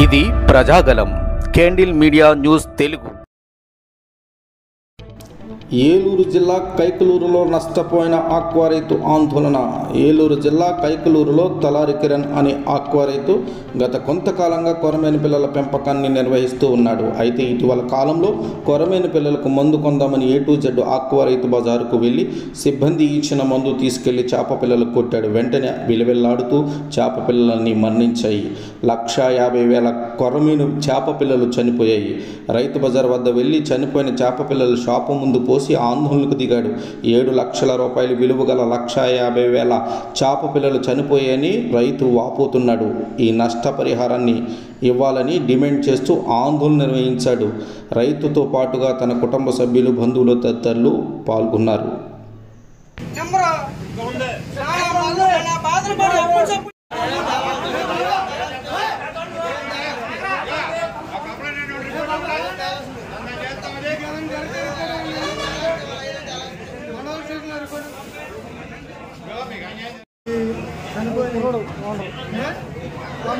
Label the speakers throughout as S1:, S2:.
S1: ఇది Prajagalam candle media news Telugu.
S2: Eluru జిల్లా కైకలూరులో నష్టపోయిన ఆక్వా రైతు ఆందోళన. ఏలూరు జిల్లా కైకలూరులో తలారి కిరణ్ అనే ఆక్వా రైతు గత కొంతకాలంగా కొరమేను పిల్లల పెంపకాన్ని నిర్వహిస్తూ ఉన్నాడు. అయితే ఇటీవల కాలంలో కొరమేను పిల్లలకు మందు కొందామని A to Z ఆక్వా రైతు బజారుకు వెళ్ళి సిబ్బంది ఇచ్చిన మందు తీసుకెళ్లి చేప పిల్లలకు కొట్టాడు. వెంటనే విలవిల్లాడుతూ చేప పిల్లలన్నీ మరణించాయి. 1,50,000 కొరమేను చేప పిల్లలు చనిపోయాయి. రైతు బజార్ వద్ద వెళ్ళి చనిపోయిన చేప పిల్లలు షాపు ముందు పోసి ఆందోళనకు దిగాడు. 7 లక్షల రూపాయలు విలువ గల 1,50,000 చేప పిల్లలు చనిపోయాయని రైతు వాపోతున్నాడు. ఈ నష్టపరిహారాన్ని ఇవ్వాలని డిమాండ్ చేస్తూ ఆందోళన నిర్వహించాడు. రైతుతో పాటుగా తన కుటుంబ సభ్యులు, బంధువులు తదితరులు పాల్గొన్నారు.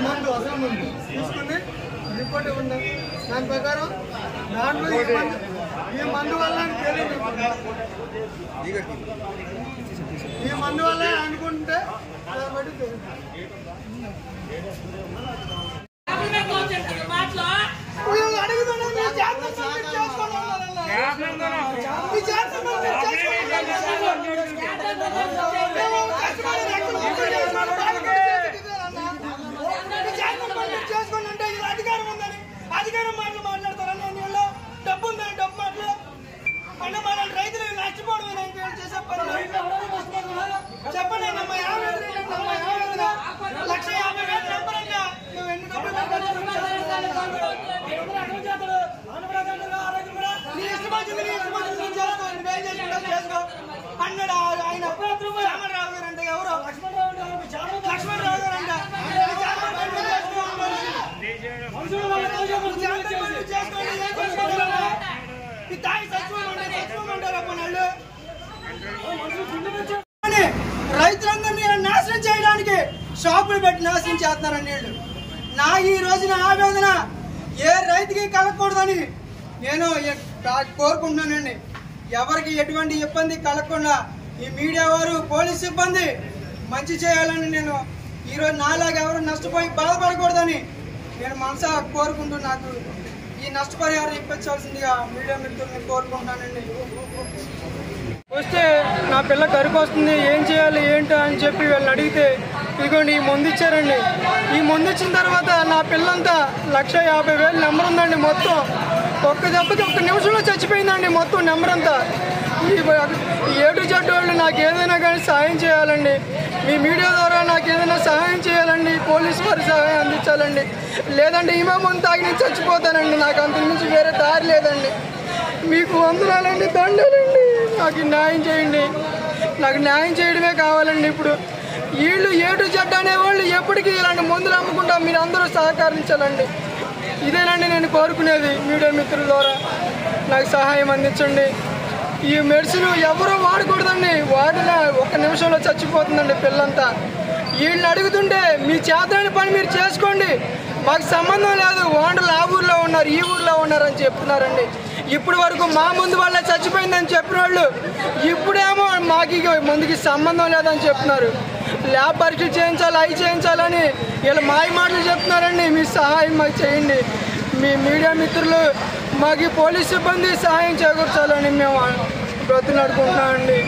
S3: మందు అసలు ముందు తీసుకుని రిపోర్ట్ ఉంది. దాని ప్రకారం దాంట్లో ఈ మందు వల్ల తెలియదు. ఈ మందు వల్ల అనుకుంటే బట్టి అధికారం మాటలు మాట్లాడతారన్న నీళ్ళు డబ్బు ఉందని డబ్బు మాటలు అంటే మన రైతులు నష్టపోవడం చేసే పనులు చెప్పండి. 1,50,000 నెంబరంగా నువ్వు ఎన్ని డబ్బులు నీ ఇష్టమొచ్చింది చేసుకో అన్నాడు ఆయన. రామరావు గారు అంటే ఎవరు? లక్ష్మణరావు గారు అంట. రైతులందరినీ నాశనం చేయడానికి షాపులు పెట్టి నాశనం చేస్తున్నారని వీళ్ళు. నా ఈ రోజున ఆవేదన ఏ రైతుకి కలగకూడదని నేను కోరుకుంటున్నానండి. ఎవరికి ఎటువంటి ఇబ్బంది కలగకుండా ఈ మీడియా వారు, పోలీస్ సిబ్బంది మంచి చేయాలని నేను ఈరోజు నాలాగా ఎవరు నష్టపోయి బాధపడకూడదని నేను మనసా కోరుకుంటూ నాకు ఈ నష్టపరిహారం ఇప్పించాల్సిందిగా మీడియా మిత్రుల్ని కోరుకుంటున్నానండి. వస్తే నా పిల్ల కరుకు వస్తుంది, ఏం చేయాలి ఏంటో అని చెప్పి వీళ్ళని అడిగితే ఇదిగోండి ఈ మందు ఇచ్చారండి. ఈ మందు ఇచ్చిన తర్వాత నా పిల్లంతా 1,50,000 నెంబర్ ఉందండి. మొత్తం ఒక్క దెబ్బకి 1 నిమిషంలో చచ్చిపోయిందండి మొత్తం నెంబర్ అంతా. ఈ A to Z వాళ్ళు నాకు ఏదైనా కానీ సహాయం చేయాలండి. మీ మీడియా ద్వారా నాకు ఏదైనా సహాయం చేయాలండి. పోలీసు వారి సహాయం అందించాలండి. లేదంటే ఈమె ముందు తాగి నేను చచ్చిపోతానండి. నాకు అంతకు మించి వేరే దారి లేదండి. మీకు వందనాలండి, దండాలండి. నాకు న్యాయం చేయండి. నాకు న్యాయం చేయడమే కావాలండి. ఇప్పుడు వీళ్ళు A to Z అనేవాళ్ళు ఎప్పటికీ ఇలాంటి మందులు అమ్ముకుంటా మీరు అందరూ సహకరించాలండి. ఇదేనండి నేను కోరుకునేది. మీడియా మిత్రుల ద్వారా నాకు సహాయం అందించండి. ఈ మెడిసిన్ ఎవరూ వాడకూడదండి. వాడిన 1 నిమిషంలో చచ్చిపోతుందండి పిల్లంతా. వీళ్ళని అడుగుతుంటే మీ చేతని పని మీరు చేసుకోండి, మాకు సంబంధం లేదు, ఓనర్లు ఆ ఊర్లో ఉన్నారు, ఈ ఊర్లో ఉన్నారని చెప్తున్నారండి. ఇప్పుడు వరకు మా ముందు వాళ్ళే చచ్చిపోయిందని చెప్పిన వాళ్ళు ఇప్పుడేమో మాకు ముందుకి సంబంధం లేదని చెప్తున్నారు. ల్యాబ్ పరీక్షలు చేయించాలి, అవి చేయించాలని వీళ్ళు మాయ మాటలు చెప్తున్నారండి. మీ సహాయం మాకు చేయండి. మీ మీడియా మిత్రులు మాకు పోలీస్ సిబ్బంది సహాయం చేకూర్చాలని మేము బ్రతులాడుకుంటున్నామండి.